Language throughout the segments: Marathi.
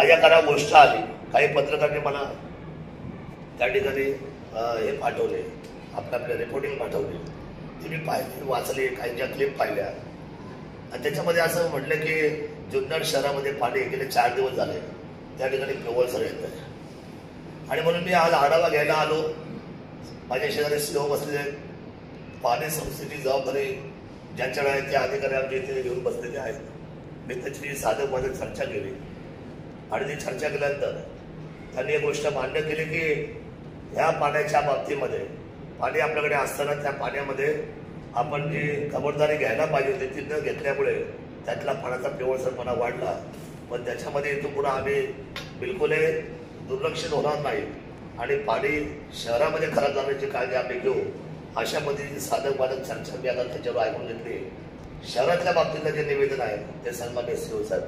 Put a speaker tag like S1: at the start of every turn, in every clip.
S1: माझ्या कानावर गोष्ट आली, काही पत्रकारांनी मला त्या ठिकाणी हे पाठवले, आपल्या रिपोर्टिंग पाठवली, ती मी पाहिली, वाचली, काहींच्या क्लिप पाहिल्या आणि त्याच्यामध्ये असं म्हटलं की जुन्नर शहरामध्ये पाणी गेले 4 दिवस झाले त्या ठिकाणी पिवळसर येत आहे. आणि म्हणून मी आज आढावा घ्यायला आलो. माझ्या शेजारी CEO बसलेले आहेत, पाणी संस्थेची जबाबदारी ज्यांच्याकडे आहे त्या अधिकारी आमच्या इथे घेऊन बसलेले आहेत. मी त्याची साधक माझं चर्चा केली आणि ती चर्चा केल्यानंतर त्यांनी एक गोष्ट मान्य केली की ह्या पाण्याच्या बाबतीमध्ये पाणी आपल्याकडे असताना त्या पाण्यामध्ये आपण जी खबरदारी घ्यायला पाहिजे होती ती न घेतल्यामुळे त्यातला पाण्याचा पिवळसरपणा वाढला. पण त्याच्यामध्ये इथून पुढे आम्ही बिलकुलही दुर्लक्षित होणार नाही आणि पाणी शहरामध्ये खराब जाण्याची काळजी आम्ही घेऊ अशा पद्धतीची साधक बाधक चर्चा मी आता त्याच्यावर ऐकून घेतली. शहरातल्या बाबतीतलं जे निवेदन आहे ते सन्माननीय CEO साहेब.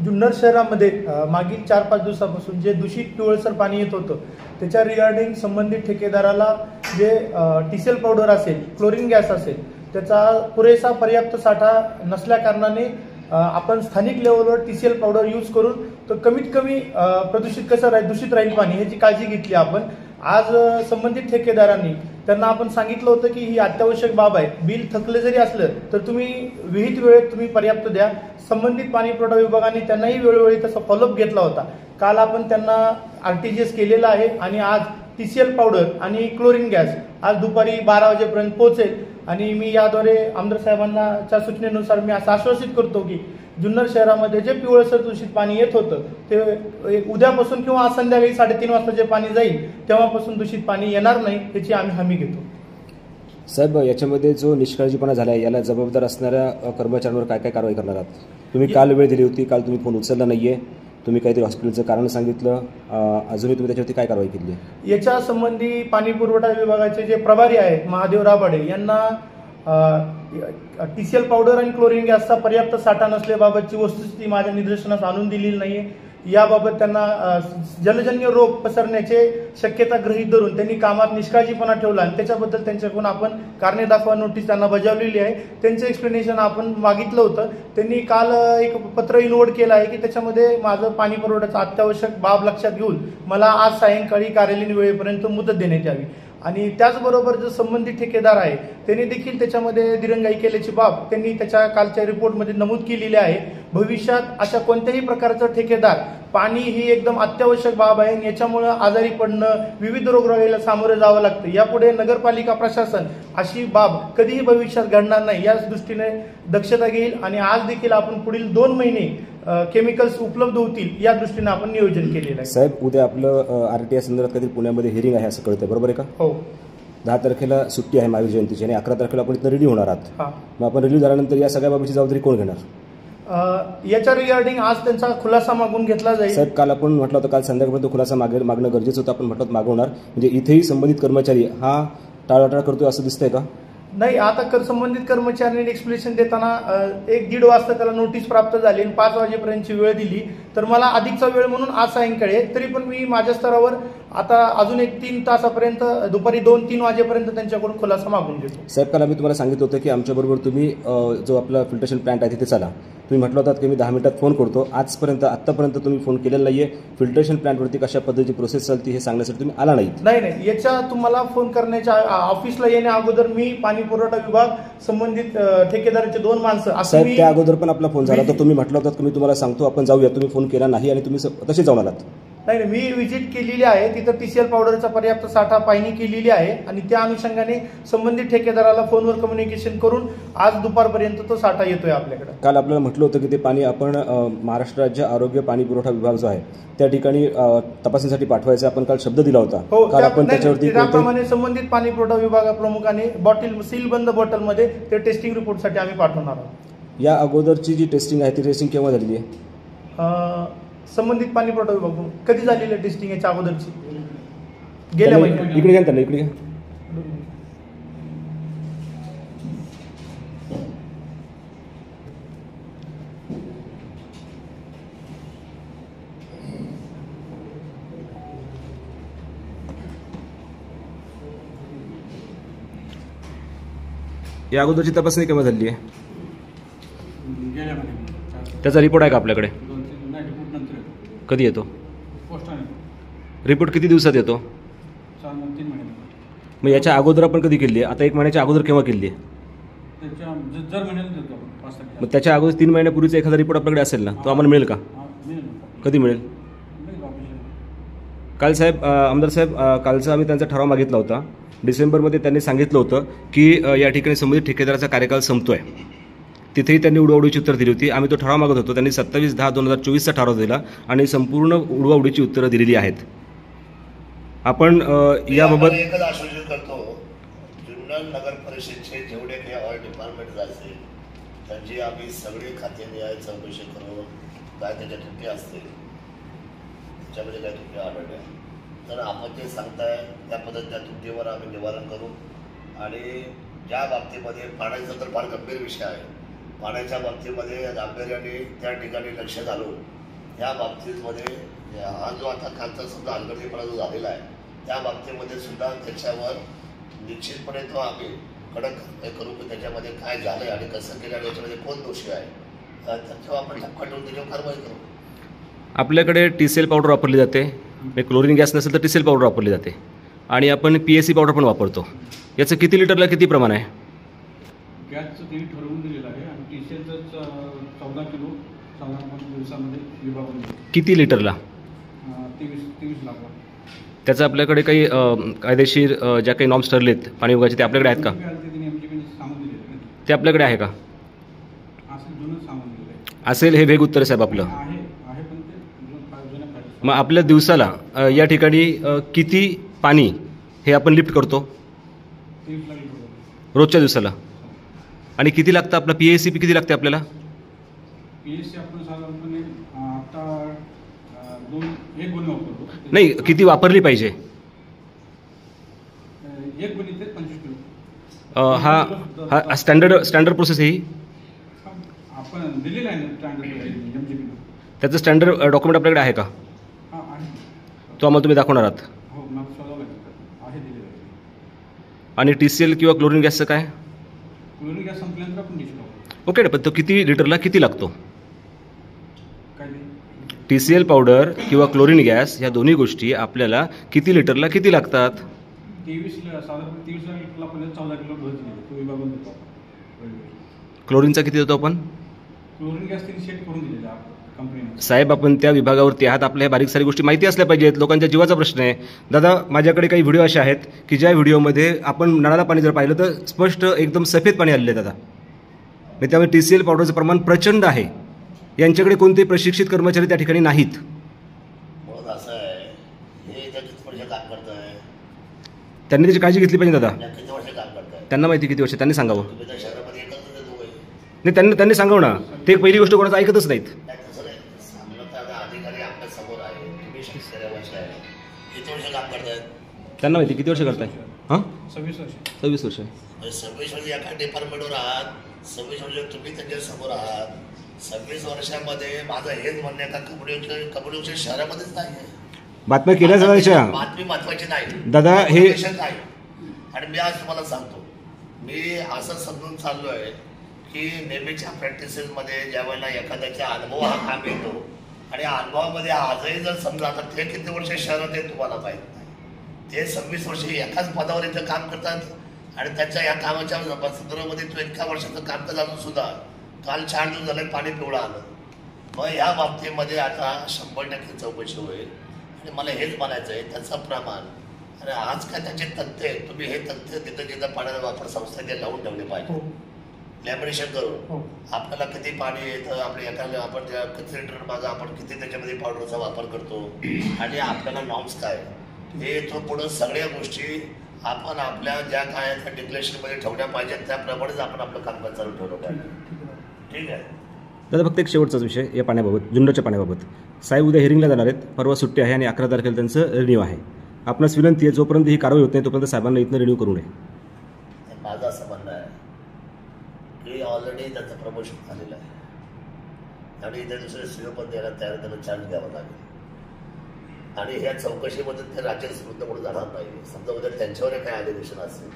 S2: जुन्नर शहरामध्ये मागील 4-5 दिवसापासून जे दूषित पिवळसर पाणी येत होतं त्याच्या रिगार्डिंग संबंधित ठेकेदाराला जे TCL पावडर असेल, क्लोरीन गॅस असेल, त्याचा पुरेसा पर्याप्त साठा नसल्या कारणाने आपण स्थानिक लेवलवर TCL पावडर यूज करून तो कमीत कमी प्रदूषित कसं राहील, दूषित राहील पाणी ह्याची काळजी घेतली आपण. आज संबंधित ठेकेदारांनी त्यांना आपण सांगितलं होतं की ही अत्यावश्यक बाब आहे, बिल थकले जरी असलं तर तुम्ही विहित वेळेत तुम्ही पर्याप्त द्या. संबंधित पाणी पुरवठा विभागाने त्यांनाही वेळोवेळी तसा फॉलोअप घेतला होता. काल आपण त्यांना RTGS केलेला आहे आणि आज TCL पावडर आणि क्लोरीन गॅस आज दुपारी 12 वाजेपर्यंत पोहोचेल. आणि मी याद्वारे आमदार साहेबांच्या सूचनेनुसार मी असं आश्वासित करतो की जुन्नर शहरामध्ये जे पिवळसर दूषित पाणी येत होतं ते उद्यापासून किंवा आज संध्याकाळी 3:30 वाजता जे पाणी जाईल तेव्हापासून दूषित पाणी येणार नाही याची आम्ही हमी घेतो.
S3: साहेब, याच्यामध्ये जो निष्काळजीपणा झाला आहे याला जबाबदार असणाऱ्या कर्मचाऱ्यांवर काय काय कारवाई करणार आहात? तुम्ही काल वेळ दिली होती, काल तुम्ही फोन उचलला नाहीये, तुम्ही काहीतरी हॉस्पिटलचं कारण सांगितलं, अजूनही तुम्ही त्याच्यावरती काय कारवाई केली आहे?
S2: याच्या संबंधी पाणी पुरवठा विभागाचे जे प्रभारी आहेत महादेव राबाडे यांना TCL पावडर आणि क्लोरीन गॅसचा पर्याप्त साठा नसल्याबाबतची वस्तुस्थिती माझ्या निदर्शनास आणून दिलेली नाहीये. याबाबत त्यांना जलजन्य रोग पसरण्याचे शक्यता गृहीत धरून त्यांनी कामात निष्काळजीपणा ठेवला आणि त्याच्याबद्दल त्यांच्याकडून आपण कारणे दाखवा नोटीस त्यांना बजावलेली आहे. त्यांचं एक्सप्लेनेशन आपण मागितलं होतं. त्यांनी काल एक पत्र इनवोड केलं आहे की त्याच्यामध्ये माझं पाणी पुरवठ्याचं अत्यावश्यक बाब लक्षात घेऊन मला आज सायंकाळी कार्यालयीन वेळेपर्यंत मुदत देण्यात यावी. आणि त्याचबरोबर जो संबंधित ठेकेदार आहे त्यांनी देखील त्याच्यामध्ये दिरंगाई केल्याची बाब त्यांनी त्याच्या कालच्या रिपोर्टमध्ये नमूद केलेली आहे. भविष्यात अशा कोणत्याही प्रकारचं ठेकेदार, पाणी ही एकदम अत्यावश्यक बाब आहे, याच्यामुळे आजारी पडणं, विविध रोगराईला सामोरे जावं लागतं. यापुढे नगरपालिका प्रशासन अशी बाब कधीही भविष्यात घडणार नाही या दृष्टीने दक्षता घेईल. आणि आज देखील आपण पुढील 2 महिने केमिकल्स उपलब्ध होतील या दृष्टीने आपण नियोजन केलेलं आहे.
S3: साहेब, उद्या आपलं RTI संदर्भात काहीतरी पुण्यामध्ये हिअरिंग आहे असं कळतंय, बरोबर आहे का?
S2: हो.
S3: 10 तारखेला सुट्टी आहे महावीर जयंतीची आणि 11 तारखेला आपण इथं रिलीव्ह होणार आहात. मग आपण रिलीव्ह झाल्यानंतर या सगळ्या बाबीची जबाबदारी कोण घेणार?
S2: याच्या रिगार्डिंग आज त्यांचा खुलासा मागून घेतला जाईल.
S3: साहेब, काल आपण म्हटलं होतं काल संध्याकाळपर्यंत खुलासा मागणं गरजेचं होतं, आपण म्हटलं मागवणार, म्हणजे इथेही संबंधित कर्मचारी हा टाळाटाळ करतोय असं दिसतंय का?
S2: नाही, आता संबंधित कर्मचाऱ्यांनी एक्सप्लेनेशन देताना 1-1.5 वाजता त्याला नोटीस प्राप्त झाली आणि 5 वाजेपर्यंतची वेळ दिली, तर मला अधिकचा वेळ म्हणून आज सायंकाळी आहे. तरी पण मी माझ्या स्तरावर आता अजून 1-3 तासापर्यंत दुपारी 2-3 वाजेपर्यंत त्यांच्याकडून खुलासा मागून घेतो.
S3: साहेब, काल आम्ही तुम्हाला सांगितलं होतं की आमच्याबरोबर तुम्ही जो आपला फिल्ट्रेशन प्लांट आहे तिथे चला. तुम्ही म्हटलं होतं की मी 10 मिनिटात फोन करतो. आतापर्यंत तुम्ही फोन केलेला नाहीये. फिल्ट्रेशन प्लांटवरती कशा पद्धतीची प्रोसेस चालते हे सांगण्यासाठी तुम्ही आला नाही.
S2: नाही, याच्या तुम्हाला फोन करण्याच्या ऑफिसला येण्या अगोदर मी पाणी पुरवठा विभाग, संबंधित ठेकेदाराचे 2 माणसं
S3: साहेब, त्या अगोदर पण आपला फोन झाला तर तुम्ही म्हटलं होतं की मी तुम्हाला सांगतो आपण जाऊया. तुम्ही फोन केला नाही आणि तुम्ही तसे जाऊन आलात.
S2: नाही, मी व्हिजिट केलेली आहे. तिथं TCL पावडरचा पर्याप्त साठा पाहणी केलेली आहे आणि त्या अनुषंगाने संबंधित ठेकेदाराला फोनवर कम्युनिकेशन करून आज दुपारपर्यंत तो साठा येतोय आपल्याकडे.
S3: काल आपल्याला म्हटलं होतं की ते पाणी आपण महाराष्ट्र राज्य आरोग्य पाणी पुरवठा विभाग जो आहे त्या ठिकाणी तपासणीसाठी पाठवायचा आपण काल शब्द दिला होता. काल आपण त्याच्यावरती
S2: त्याप्रमाणे संबंधित पाणी पुरवठा विभाग प्रमुखाने सीलबंद बॉटलमध्ये ते टेस्टिंग रिपोर्टसाठी आम्ही पाठवणार आहोत.
S3: या अगोदरची जी टेस्टिंग आहे ती टेस्टिंग केव्हा झालेली आहे?
S2: संबंधित पाणी पुरवठा विभाग कधी झालेली टेस्टिंग याच्या अगोदरची? गेल्या महिन्यात.
S3: इकडे घ्या त्यांना, इकडे घ्या. या अगोदरची तपासणी केव्हा झाली आहे? त्याचा रिपोर्ट आहे का आपल्याकडे? कधी येतो?
S4: पोस्टाने
S3: रिपोर्ट किती दिवसात येतो?
S4: 3 महिने.
S3: मग याच्या अगोदर आपण कधी केली आहे? आता 1 महिन्याच्या अगोदर केव्हा केली आहे?
S4: त्याच्या जर महिन्याला देतो आपण 5 तारखेला.
S3: मग त्याच्या अगोदर 3 महिन्यापूर्वीचा एखादा रिपोर्ट आपल्याकडे असेल ना, तो आम्हाला मिळेल का?
S4: मिळेल.
S3: कधी मिळेल? काल साहेब, आमदार साहेब, कालचा आम्ही त्यांचा ठराव मागितला होता. डिसेंबरमध्ये त्यांनी सांगितलं होतं की या ठिकाणी संबंधित ठेकेदाराचा कार्यकाल संपतोय. तिथेही त्यांनी उडवाउडीची उत्तर दिली होती. आम्ही तो ठराव मागत होतो. त्यांनी 27/10/2024चा ठराव दिला आणि संपूर्ण उडवाउडीची उत्तरं दिलेली आहेत. आपण याबाबत
S1: एकच आश्वासन करतो, जुन्नर नगर परिषदेचे जेवढे काही ऑल डिपार्टमेंट असतील त्यांची आम्ही सगळे खाते न्याय चौकशी करून काय त्याच्या त्रुटी असतील, त्याच्यामध्ये काय त्रुटी आढळल्या तर आपण जे सांगताय त्या पद्धतीने त्या त्रुटीवर आम्ही निवारण करू. आणि ज्या बाबतीमध्ये पाण्याचा तर फार गंभीर विषय आहे, पाण्याच्या बाबतीमध्ये गांभीर्याने त्या ठिकाणी लक्ष घालून या बाबतीमध्ये हा जो आता कालचा सुद्धा हलगर्जीपणा जो झालेला आहे त्या बाबतीमध्ये सुद्धा त्याच्यावर निश्चितपणे तो आम्ही कडक करू की त्याच्यामध्ये काय झालं आणि कसं केलं आणि याच्यामध्ये कोण दोषी आहे त्याच्यावर आपण धक्का ठेवून त्याच्यावर कारवाई करू.
S3: आपल्याकडे TCL पावडर वापरली जाते, क्लोरीन गॅस नसेल तर TCL पावडर वापरली जाते आणि आपण PAC पावडर पण वापरतो. याचं किती लिटरला किती प्रमाण आहे?
S4: गॅसचं त्यांनी ठरवून दिलेलं आहे आणि TCLचं 14 किलो साधारण दिवसामध्ये विभागून
S3: किती लिटरला?
S4: 23 लाख.
S3: त्याचं आपल्याकडे काही कायदेशीर ज्या काही नॉर्म्स ठरलेत पाणी विभागाचे ते आपल्याकडे आहेत का? ते आपल्याकडे आहे का? असेल हे वेग उत्तर साहेब आपलं. मग आपल्या दिवसाला या ठिकाणी किती पाणी हे आपण लिफ्ट करतो रोजच्या दिवसाला? आणि किती लागतं आपलं PAC किती लागते आपल्याला?
S4: PAC आपण साधारणपणे आता 1 गोणी वापरतो.
S3: नाही, किती वापरली पाहिजे?
S4: 1 गोणी ते 25 किलो.
S3: हा स्टँडर्ड प्रोसेस आहे ही?
S4: आपण दिलेला आहे स्टँडर्ड MGP.
S3: त्याचं स्टँडर्ड डॉक्युमेंट आपल्याकडे आहे का?
S4: हां आहे.
S3: तो आम्हाला तुम्ही दाखवणार आहात?
S4: हो, मला शोधावं लागेल. आहे दिलेलं आहे.
S3: आणि TCL किंवा क्लोरीन गॅसचं काय?
S4: क्लोरीन गॅस संपल्यानंतर आपण डिश लावतो.
S3: ओके, पण तो किती लिटरला किती लागतो?
S4: काय
S3: TCL पावडर किंवा क्लोरीन गॅस या दोन्ही गोष्टी आपल्याला किती लिटरला किती लागतात?
S4: 23 लिटरला आपण 14 किलो डोस दिले तो विभागून देतो.
S3: क्लोरीनचा किती देतो आपण?
S4: क्लोरीन गॅस त्यांनी सेट करून दिलेला कंपनीने.
S3: साहेब, आपण त्या विभागावरती आहात, आपल्या ह्या बारीक सारी गोष्टी माहिती असल्या पाहिजेत. लोकांच्या जीवाचा प्रश्न आहे. दादा, माझ्याकडे काही व्हिडिओ असे आहेत की ज्या व्हिडिओमध्ये आपण नळाला पाणी जर पाहिलं तर स्पष्ट एकदम सफेद पाणी आलेलं आहे दादा. त्यामुळे TCL पावडरचं प्रमाण प्रचंड आहे. यांच्याकडे कोणतेही प्रशिक्षित कर्मचारी त्या ठिकाणी नाहीत.
S1: म्हणून असं आहे, हे किती वर्ष काम करत आहे,
S3: त्यांनी त्याची काळजी घेतली पाहिजे दादा.
S1: किती वर्ष काम करत आहे
S3: त्यांना माहिती किती वर्ष, त्यांनी सांगावं.
S1: तुम्ही त्या शहरामध्ये एकच दोघे
S3: नाही, त्यांनी सांगावं ना. ते पहिली गोष्ट कोणाचं ऐकतच नाहीत.
S1: तसं नाही, सामना अधिकारी आपल्या समोर आहे, तुम्ही शेतकऱ्यावरचे आहे, किती वर्ष काम करतायत
S3: त्यांना माहिती किती वर्ष करताय. हां,
S4: 26 वर्ष.
S3: 26 वर्ष.
S1: 26 वर्ष एका डिपार्टमेंटवर आहात, 26 वर्ष तुम्ही त्यांच्या समोर आहात. 26 वर्षामध्ये माझं हेच म्हणणं आहे का कबड्डी शहरामध्येच नाही आहे.
S3: बातम्या केल्या जायच्या.
S1: बातमी महत्वाची नाही
S3: दादा, हे
S1: नाही. आणि मी आज तुम्हाला सांगतो, मी असं समजून चाललो आहे की नेहमीच्या प्रॅक्टिसेसमध्ये ज्या वेळेला एखाद्याचा अनुभव हा काम येतो आणि अनुभवामध्ये आजही जर समजा आता ते किती वर्ष शहरात आहे तुम्हाला माहीत नाही, ते 26 वर्ष एकाच पदावर इथं काम करतात आणि त्यांच्या या कामाच्या संदर्भामध्ये तो इतक्या वर्षाचं काम तर अजून सुद्धा काल 4 दिवस झाले पाणी पिवळं आलं. मग या बाबतीमध्ये आता 100% चौकशी होईल. आणि मला हेच म्हणायचं आहे त्याचं प्रमाण आणि आज काय त्याचे तथ्य आहे, तुम्ही हे तथ्य तिथं जिथं पाण्याचा वापर संस्थेने लावून ठेवले पाहिजे. लॅमिनेशन करून आपल्याला किती पाणी येतं, आपल्या एका आपण त्या किती लिटर मागं आपण किती त्याच्यामध्ये पावडरचा वापर करतो आणि आपल्याला नॉर्म्स काय हे तो पुढं सगळ्या गोष्टी आपण आपल्या ज्या काय त्या डिक्लेरेशनमध्ये ठेवल्या पाहिजेत त्याप्रमाणेच आपण आपलं कामकाज चालू ठेवलं पाहिजे. ठीक आहे
S3: दादा, फक्त एक शेवटचाच विषय या पाण्याबाबत, जुन्नरच्या पाण्याबाबत. साहेब उद्या हिअरिंगला जाणार आहेत, परवा सुट्टी आहे आणि 11 तारखेला त्यांचं रिन्यू आहे. आपणास विनंती आहे, जोपर्यंत ही कारवाई होत नाही तोपर्यंत साहेबांना इथनं रिन्यू करू नये.
S1: माझं असं म्हणणं आहे की ऑलरेडी त्याचं प्रमोशन झालेलं आहे आणि इथे दुसरे सीओ पण द्यायला तयार, त्यांना चान्स द्यावा लागेल. आणि ह्या चौकशीमध्ये ते राज्यात विरुद्ध म्हणून जाणार नाही. समजा उद्या त्यांच्यावर काय ॲलिगेशन असतील,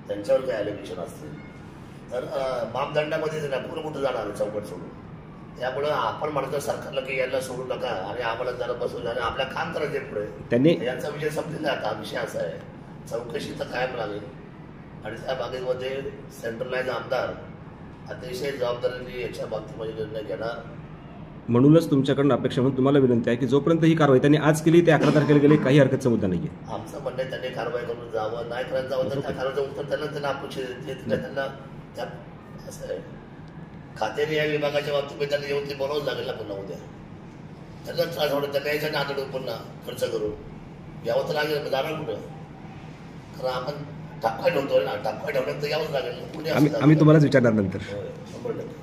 S1: त्यांच्यावर काय ॲलिगेशन असतील तर मापदंडामध्ये ना कुठं जाणार चौकट सोडून त्यामुळं आपण म्हणतो सरकारला की याला सोडू नका आणि आम्हाला जरा बसून आणि आपल्या काम करायचे पुढे
S3: त्यांनी
S1: यांचा विषय संपलेला आहे. आता विषय असा आहे, चौकशी तर कायम लागेल आणि त्या बाबतीमध्ये सेंट्रलाइज आमदार अतिशय जबाबदारीने याच्या बाबतीमध्ये निर्णय घेणार.
S3: म्हणूनच तुमच्याकडून अपेक्षा म्हणून तुम्हाला विनंती आहे की जोपर्यंत ही कारवाई त्यांनी आज केली ते 11 तारखेला गेले, काही हरकतचा मुद्दा नाही आहे.
S1: आमचं म्हणणं आहे त्यांनी कारवाई करून जावं, नाही करायला जावं तर त्या कारवाईचं उत्तर त्यांना अपेक्षित त्यांना त्या असं आहे. खात्याने या विभागाच्या बाबतीत त्यांना येऊन ते बोलावंच लागेल ना पुन्हा उद्या. त्यांना त्रास होणार, त्यांना यायच्या नातडून पुन्हा खर्च करून यावं तर लागेल, जाणार कुठं? कारण आपण टापकाय ठेवतोय ना, टापकाय ठेवण्यात तर यावंच लागेल.
S3: आम्ही तुम्हालाच विचारणार नंतर.
S1: 100%.